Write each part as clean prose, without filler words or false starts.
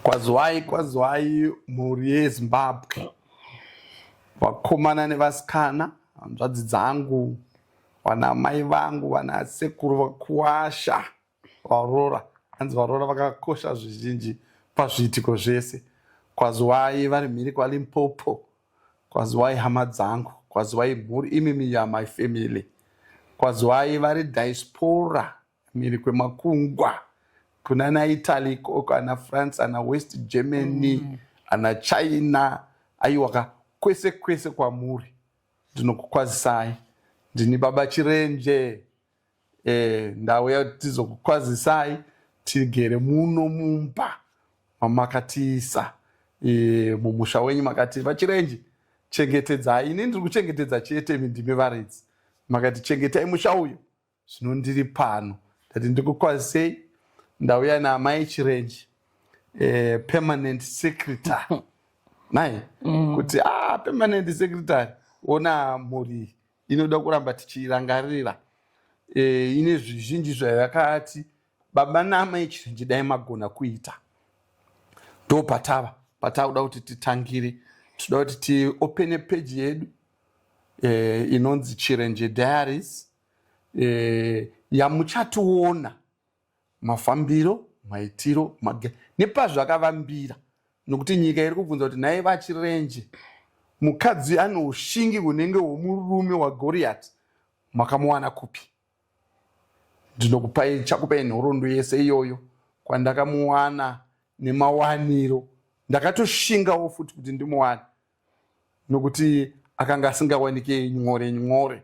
Kwazwai mhuri yeZimbabwe, vakomana nevasikana, hanzvadzi dzangu, vana mai vangu, vana sekuru vakuwasha, varora. Hanzi varora vakakosha zvizhinji pazviitiko zvese. Kwazwai vari mhiri kwaLimpopo, kwazwai hama dzangu, kwazwai mhuri imi ya my family, kwazwai vari diaspora mhiri kwemakungwa, kunana Italy koko, ana France, ana West Germany, ana China, aiwaka kwese kwese kwamuri. Ndinokukwazisai. Ndini baba Chirenje. Ndauya tizokukwazisai tigere muno mumba mamakatiisa mumusha wenyu makati vaChirenje chengetedzai. Ini ndiri kuchengetedza chete ndimi varedzi. Makati chengetai musha uyu, zvino ndiri pano. Ndati ndikukwazisei. Ndauya naamai Chirenje, permanent secretary. Nai, kuti permanent secretary, ona mhuri inoda kuramba tichirangarira. Ine zvizhinji zvayakati baba naamai Chirenje dai magona kuita. Ndo patakuda kuti titangire. Toda kuti tiopene page yedu inonzi Chirenje Diaries, yamuchationa mafambiro, maitiro, nepazvakavambira. Nokuti nyika iri kubvunza kuti nai vaChirenje, mukadzi ane ushingi hunenge hwomurume waGoriath, makamuwana kupi? Chakupai nhoroondo yese iyoyo kwandakamuwana nemawaniro. Ndakatoshingawo futi kuti ndimuwane, nokuti akanga asingawanike nyore.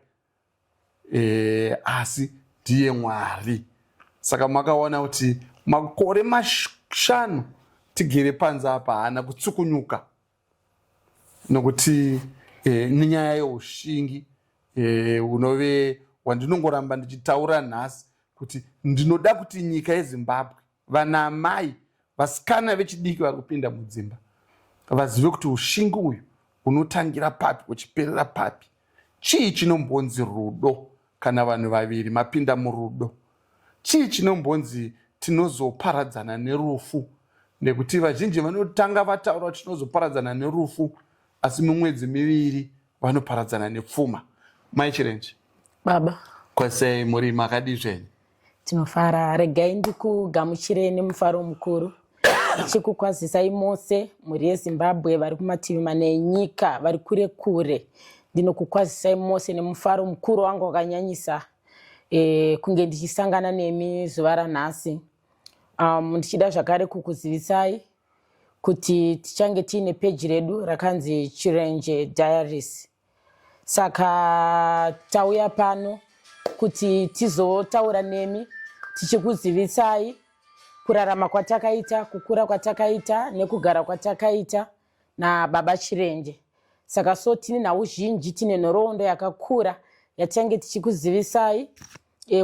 Asi ndiye Mwari. Saka makaona kuti makore 5 tigere panze apa haana kutsukunyuka, nokuti nenyaya yeushingi unove wandinongoramba ndichitaura nhasi, kuti ndinoda kuti nyika yeZimbabwe, vana amai, vasikana vechidiki vari kupinda mudzimba, vazive kuti ushingi uyu unotangira papi uchiperera papi. Chii chinombonzi rudo kana vanhu vaviri mapinda murudo? Chii chinombonzi tinozoparadzana nerufu? Nekuti vazhinji vanotanga vataura kuti tinozoparadzana nerufu, asi mumwedzi miviri vanoparadzana nepfuma. Mai Chirenje. Baba. Kwese muri makadi zvenyu? Tinofara. Regai ndikugamuchireni mufaro mukuru. Chikukwazisai mose muri yeZimbabwe, vari kumativi mane enyika, vari kure kure. Ndinokukwazisai mose nemufaro mukuru wangu wakanyanyisa kunge ndichisangana nemi zuva ranhasi. Ndichida zvakare kukuzivisai kuti tichange tiine peji redu rakanzi Chirenje Diaries. Saka tauya pano kuti tizotaura nemi tichikuzivisai kurarama kwatakaita, kukura kwatakaita nekugara kwatakaita nababa Chirenje. Saka so tine nauzhinji, tine nhoroondo yakakura yatichange tichikuzivisai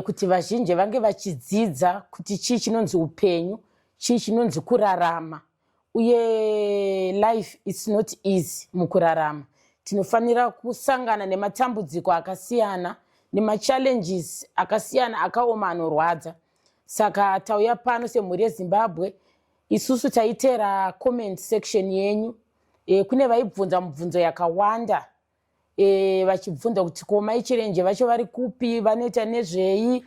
kuti vazhinji vange vachidzidza kuti chii chinonzi upenyu, chii chinonzi kurarama. Uye life is not easy mukurarama. Tinofanira kusangana nematambudziko akasiyana, nemachallenges akasiyana akaoma anorwadza. Saka tauya pano semhuri yeZimbabwe, isusu taitera comment section yenyu. Kune vaibvunza mibvunzo yakawanda, vachibvunza kuti ko mai Chirenje vacho vari kupi, vanoita nezvei,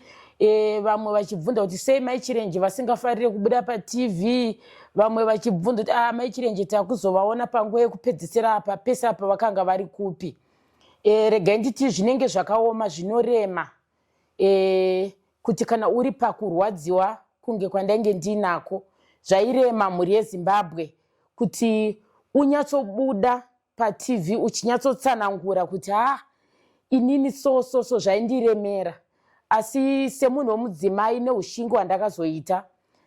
vamwe vachibvunza kuti sei mai Chirenje vasingafarire kubuda paTV, vamwe vachibvunza kuti mai Chirenje takuzovaona panguva yekupedzisira apa, pese apa vakanga vari kupi. Regai nditi zvinenge zvakaoma zvinorema, kuti kana uri pakurwadziwa kunge kwandange ndinako, zvairema mhuri yeZimbabwe kuti unyatsobuda paTV uchinyatsotsanangura kuti inini so zvaindiremera. Asi semunhu womudzimai neushingi hwandakazoita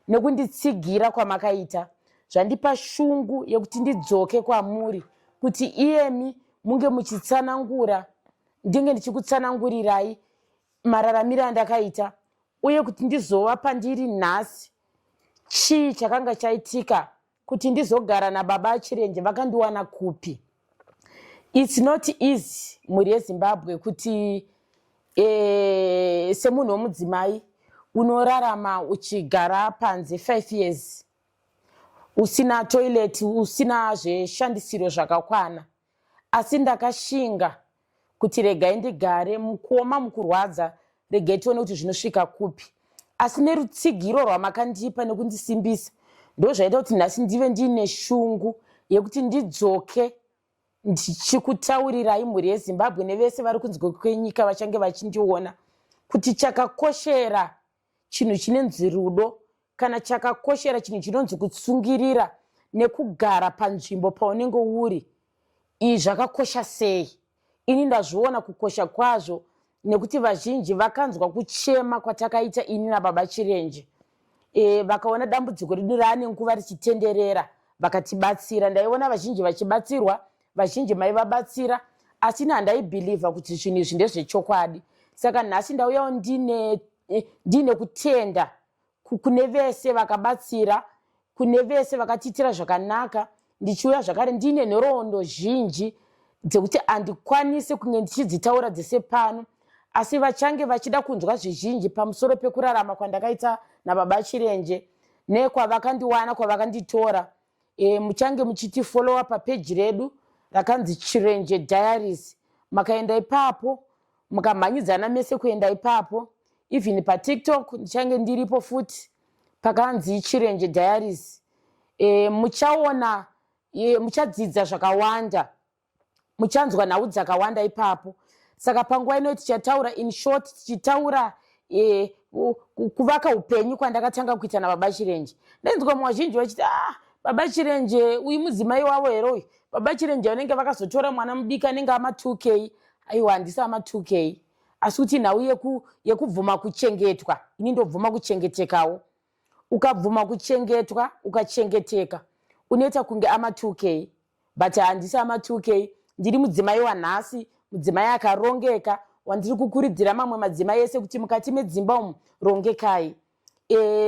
nekunditsigira kwamakaita, zvandipa shungu yekuti ndidzoke kwamuri kuti iyemi munge muchitsanangura, ndinge ndichikutsanangurirai mararamiro andakaita, uye kuti ndizova pandiri nhasi chii chakanga chaitika kuti ndizogara nababa Chirenje vakandiwana kupi. It's not easy mhuri yeZimbabwe kuti semunhu womudzimai unorarama uchigara panze 5 years usina toilet, usina zveshandisiro zvakakwana. Asi ndakashinga kuti regai ndigare mukoma mukurwadza, regai tione kuti zvinosvika kupi. Asi nerutsigiro rwamakandipa nekundisimbisa ndozvaita kuti nhasi ndive ndiine shungu yekuti ndidzoke ndichikutaurirai mhuri yeZimbabwe nevese vari kunze kwenyika vachange vachindiona kuti chakakoshera chinhu chinonzi rudo kana chakakoshera chinhu chinonzi kutsungirira nekugara panzvimbo paunenge uri. Izvi zvakakosha sei? Ini ndazviona kukosha kwazvo nekuti vazhinji vakanzwa kuchema kwatakaita ini naBaba Chirenje. Vakaona dambudziko redu raane nguva richitenderera vakatibatsira. Ndaiona vazhinji vachibatsirwa, vazhinji maivabatsira, asi ini handaibhilivha kuti zvinhu izvi ndezvechokwadi. Saka nhasi ndauyawo ndine kutenda kune vese vakabatsira, kune vese vakatiitira zvakanaka. Ndichiuya zvakare ndine nhoroondo zhinji dzekuti handikwanisi kunge ndichidzitaura dzese pano, asi vachange vachida kunzwa zvizhinji pamusoro pekurarama kwandakaita naBaba Chirenje nekwavakandiwana kwavakanditora. Muchange muchitifolowa papeji redu rakanzi Chirenje Diaries. Makaenda ipapo mukamhanyidzana mese kuenda ipapo. Even paTikTok ndichange ndiripo futi pakanzi Chirenje Diaries. Muchaona, muchadzidza zvakawanda, muchanzwa nhau dzakawanda ipapo. Saka panguva ino tichataura in short, tichitaura kuvaka upenyu kwandakatanga kuita naBaba Chirenje. Ndainzwa mumwe vazhinji vachiti Baba Chirenje uyu mudzimai wavo here uyu? Baba Chirenje vanenge vakazotora mwana mudiki anenge ama2K. Aiwa, handisi ama2K, asi kuti nhau yekubvuma kuchengetwa. Ini ndobvuma kuchengetekawo. Ukabvuma kuchengetwa, ukachengeteka, unoita kunge ama2K, but handisi ama2K. Ndiri mudzimai wanhasi, mudzimai akarongeka, wandiri kukurudzira mamwe madzimai ese kuti mukati medzimba umu rongekai.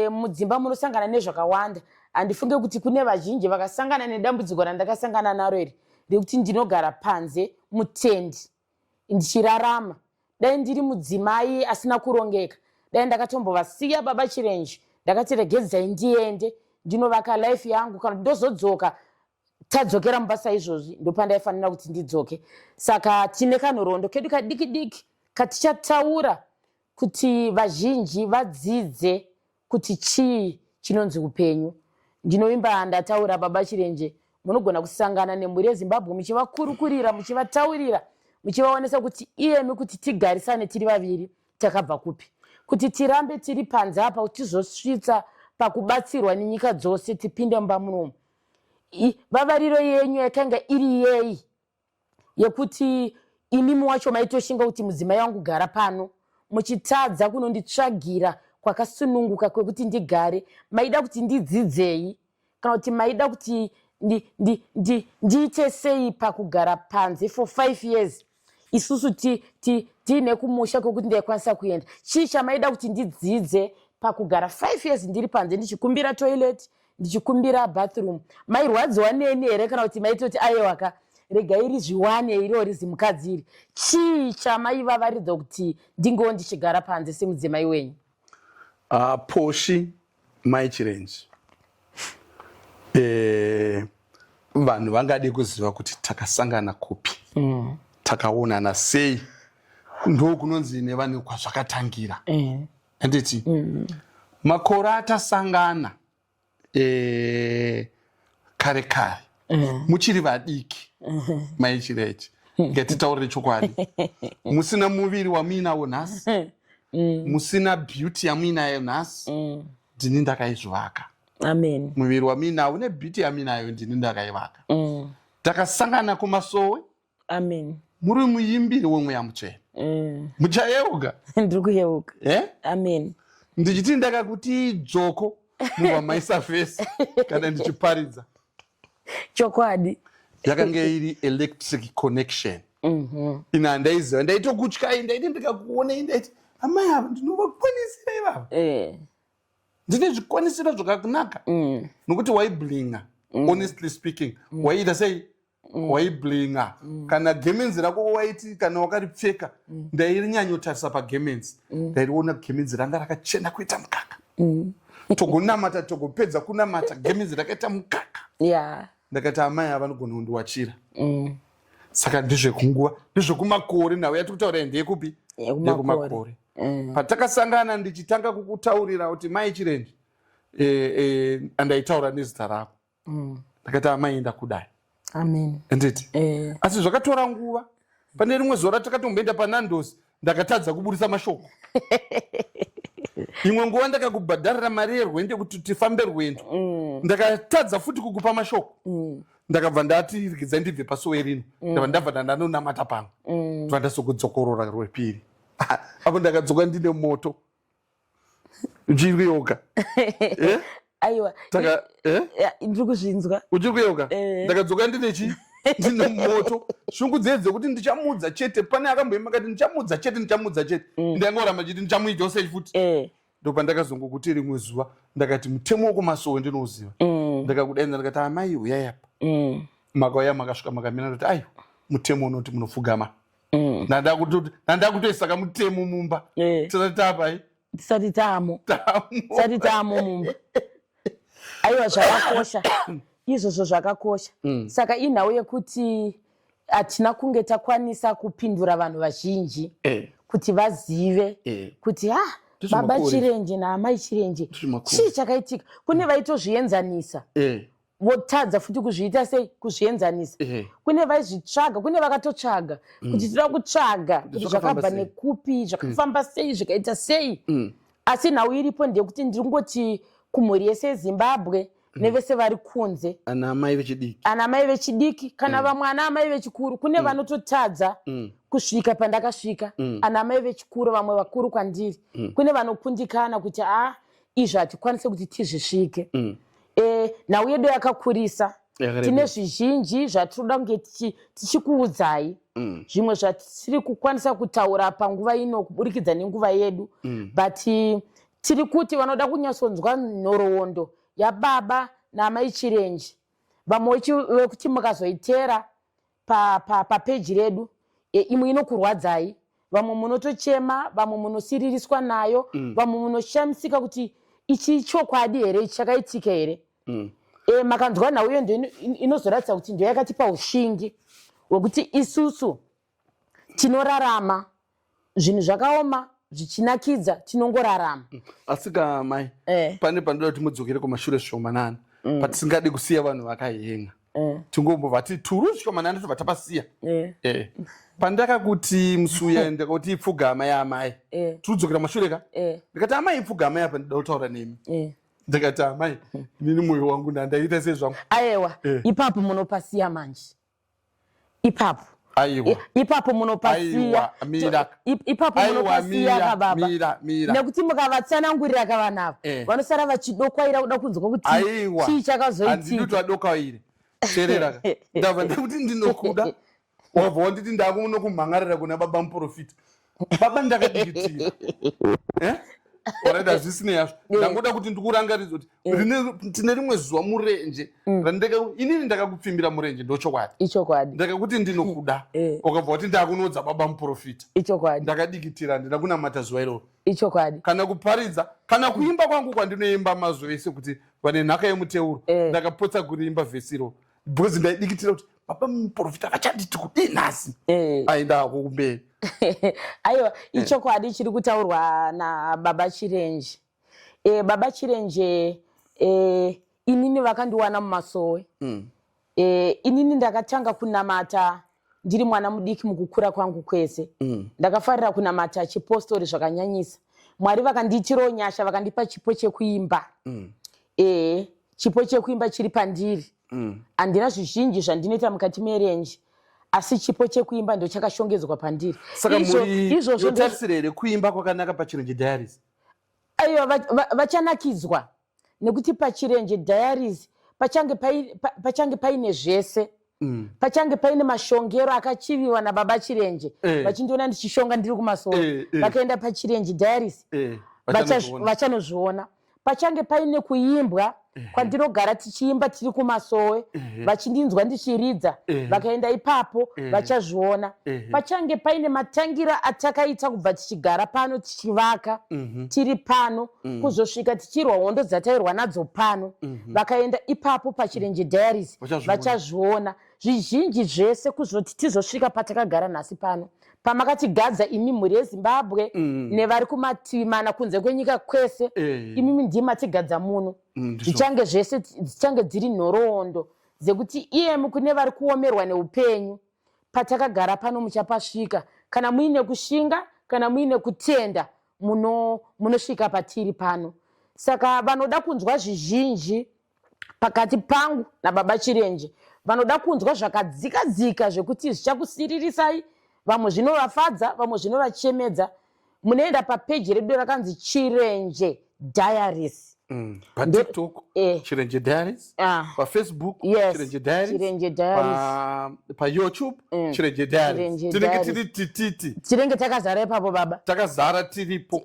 Mudzimba munosangana nezvakawanda. Handifunge kuti kune vazhinji vakasangana nedambudziko randakasangana naro iri rekuti ndinogara panze mutendi ndichirarama. Dai ndiri mudzimai asina kurongeka, dai ndakatombovasiya Baba Chirenje, ndakati regedzai ndiende ndinovaka life yangu, kana ndozodzoka tadzokera mubasa izvozvi ndopandaifanira kuti ndidzoke. Saka tine kanhoroondo kedu kadiki diki katichataura kuti vazhinji vadzidze kuti chii chinonzi upenyu. Ndinoimba ndataura Baba Chirenje, munogona kusangana nemhuri yeZimbabwe muchivakurukurira, muchivataurira, muchivaonesa kuti iyemi kuti tigarisane tiri vaviri takabva kupi, kuti tirambe tiri panze apa kuti tizosvitsa pakubatsirwa nenyika dzose tipinde mumba munomu. Vavariro yenyu yakanga iri yei yekuti imimi wacho maitoshinga kuti mudzimai wangu gara pano, muchitadza kunonditsvagira kwakasununguka kwekuti ndigare? Maida kuti ndidzidzei? Kana kuti maida kuti ndiite sei pakugara panze for 5 years isusu tiine kumusha kwekuti ndaikwanisa kuenda? Chii chamaida kuti ndidzidze pakugara 5 years ndiri panze ndichikumbira toilet, ndichikumbira bathroom? Mairwadziwa neni here kana kuti maitoti aiwaka regai rizviwane irori zimukadzi iri? Chii chamaivavaridza kuti ndingowo ndichigara panze semudzimai wenyu? Poshi Mai Chirenje, vanhu vangade kuziva kuti takasangana kupi, takaonana sei, ndokunonzi nevanhu kwazvakatangira. Handiti makore atasangana kare kare muchiri vadiki Mai Chirenje, ngatitaurire chokwadi. Musina muviri wamuinawo nhasi, musina beauty yamuinayo nhasi, ndini ndakaizvivaka. Amen. Muviri wamuinawo nebeauty yamuinayo ndini ndakaivaka. Takasangana kumasowe. Amen. Muri muimbiri wemweya muchena. Muchayeuka? Ndiri kuyeuka. Amen. Ndichiti ndakakuti dzoko mubva maisa fesi kana ndichiparidza. Chokwadi. Yakanga iri electric connection. Ina ndaiziva, ndaitokutyai, ndaiti ndikakuonei ndaiti amai ava ndinovakwanisira ivava. Ndine zvikwanisiro zvakanaka nokuti waiblinga. Honestly speaking, waiita sei? Waiblinga. Kana gemenzi rako waiti kana wakaripfeka, ndairinyanya kutarisa pagemenzi, ndairiona gemenzi ranga rakachena kuita mukaka. togonamata togopedza kunamata gemizi rakaita mukaka ndakati amai ava nogona kundiwachira saka ndezvekunguva ndezvekumakore nhau yatikutaura ndeyekupi ndekumakore patakasangana ndichitanga kukutaurira kuti mai Chirenje andaitaura nezita rako ndakati amai ndakudai nditi asi zvakatora nguva. Pane rimwe zuva ratakatomboenda paNando's ndakatadza kuburisa mashoko imwe nguva ndakakubhadharira mari yerwende kuti tifambe rwendo ndakatadza futi kukupa mashoko ndakabva ndati rikidza ndibve pasuwe rino ndabva ndanonamata pamwe ndobva ndasokudzokorora rwepiri apo ndakadzoka ndine moto uchirikuyoka aiwa ndiri kuzvinzwa uchiri kuyoka ndakadzoka ndine chi ndine moto shungu dzedze kuti ndichamudza chete. Pane akamboema kati ndichamudza chete ndangoramba chiti ndichamuitawo sei futi ndopa ndakazongokuti rimwe zuva ndakati mutemo wekumasowe ndinoziva ndakakudaidza ndakati amai uyai apa makauya makasvika makamira ndoti aiwa mutemo unoti munopfugama nandakutoisaka mutemo mumba tisati tapai tisati taamo mumba. Aiwa zvakakosha izvozvo zvakakosha saka inhau yekuti hatina kunge takwanisa kupindura vanhu vazhinji kuti vazive kuti baba Chirenje naamai Chirenje chii chakaitika. Kune vaitozvienzanisa votadza futi kuzviita sei kuzvienzanisa. Kune vaizvitsvaga kune vakatotsvaga kuti tida kutsvaga kuti zvakabva nekupi zvakafamba sei zvikaita sei asi nhau iripo ndeyekuti ndingoti kumhuri yese yeZimbabwe nevese vari kunze ana mai vechidiki kana vamwe ana amai vechikuru kune vanototadza kusvika pandakasvika ana amai vechikuru vamwe vakuru kwandiri kune vanokundikana kuti izvi hatikwanise kuti tizvisvike. Nhau yedu yakakurisa tine zvizhinji zvatinoda kunge tichikuudzai zvimwe zvatiri kukwanisa kutaura panguva ino kuburikidza nenguva yedu but tiri kuti vanoda kunyatsonzwa nhoroondo yababa naamai Chirenje vamwe vekuti mukazoitera papeji redu imwe inokurwadzai vamwe munotochema vamwe munosiririswa nayo vamwe munoshamisika kuti ichi chokwadi here ichi chakaitika here makanzwa nhau iyo ndo inozoratidza kuti ndo yakatipa ushingi hwekuti isusu tinorarama zvinhu zvakaoma zvichinakidza tinongorarama. Asi mai pane pandoda kuti mudzokere kumashure zvishomanana patisingadi kusiya vanhu vakahenga tingombobva ti turu zvishomanana tobva tapasiya pandakakuti musuya ndakakuti ipfugama yaamai tiridzokera mashure ka ndikati amai ipfugama yapa ndida kutaura nemi ndikati amai inini mwoyo wangu ndandaita sezvangu aiwa ipapo munopasiya manje ipapo munopasiya kababa nekuti mukavatsanangurira kavanava vanosara vachidokwaira kuda kunzwa kuti chii chakazoitika adokwaire serera ndabva ndekuti ndinokuda wabva wanditi ndakunokumhangarira kuna baba muprofita baba ndakadikitira oraita zvisine yazvo ndangoda kuti ndikurangaridza kuti tine rimwe zuva murenje inini ndakakupfimbira murenje ndochokwadi ndakakuti ndinokuda ukabva kuti ndakunodza baba muprofita ndakadikitira ndida kunamata zuva iroro kana kuparidza kana kuimba kwangu kwandinoimba mazuva ese kuti vane nhaka yemuteuro ndakapotsa kurimba vhesi iroro because ndaidikitira kuti baba muprofita akachanditi kudii nhasi aindako kumberi aiwa ichokwadi chiri kutaurwa nababa Chirenje. Baba Chirenje inini vakandiwana mumasowe inini ndakatanga kunamata ndiri mwana mudiki mukukura kwangu kwese ndakafarira kunamata chipostori zvakanyanyisa. Mwari vakandiitirawo nyasha vakandipa chipo chekuimba chipo chekuimba chiri pandiri handina zvizhinji zvandinoita mukati merenje asi chipo chekuimba ndo chakashongedzwa pandiri. Saka yotarisira here kuimba kwakanaka paChirenje Diaries? Aiwa vachanakidzwa nekuti paChirenje Diaries pachange paine zvese pachange paine mashongero akachiviwa nababa Chirenje vachindiona ndichishonga ndiri kumasowe vakaenda paChirenje Diaries vachanozviona pachange paine kuimbwa kwandinogara tichiimba tiri kumasowe vachindinzwa ndichiridza vakaenda ipapo vachazviona. Pachange paine matangira atakaita kubva tichigara pano tichivaka tiri pano kuzosvika tichirwa hondo dzatairwa nadzo pano vakaenda ipapo paChirenje Diaries vachazviona zvizhinji zvese kuzoti tizosvika patakagara nhasi pano pamakatigadza imi mhuri yeZimbabwe nevari kumativi mana kunze kwenyika kwese imi ndiye matigadza muno zvichange zvese dzichange dziri nhoroondo dzekuti iyemu kune vari kuomerwa neupenyu patakagara pano muchapasvika kana muine kushinga kana muine kutenda munosvika patiri pano. Saka vanoda kunzwa zvizhinji pakati pangu naBaba Chirenje vanoda kunzwa zvakadzika zvekuti zvichakusiririsai, vamwe zvinovafadza vamwe zvinovachemedza. Munoenda papeji redu rakanzi Chirenje Diaries paTikTok Chirenje Diaries, paFacebook Chirenje Diaries, paYouTube Chirenje Diaries. Tinenge takazara ipapo baba, takazara tiripo.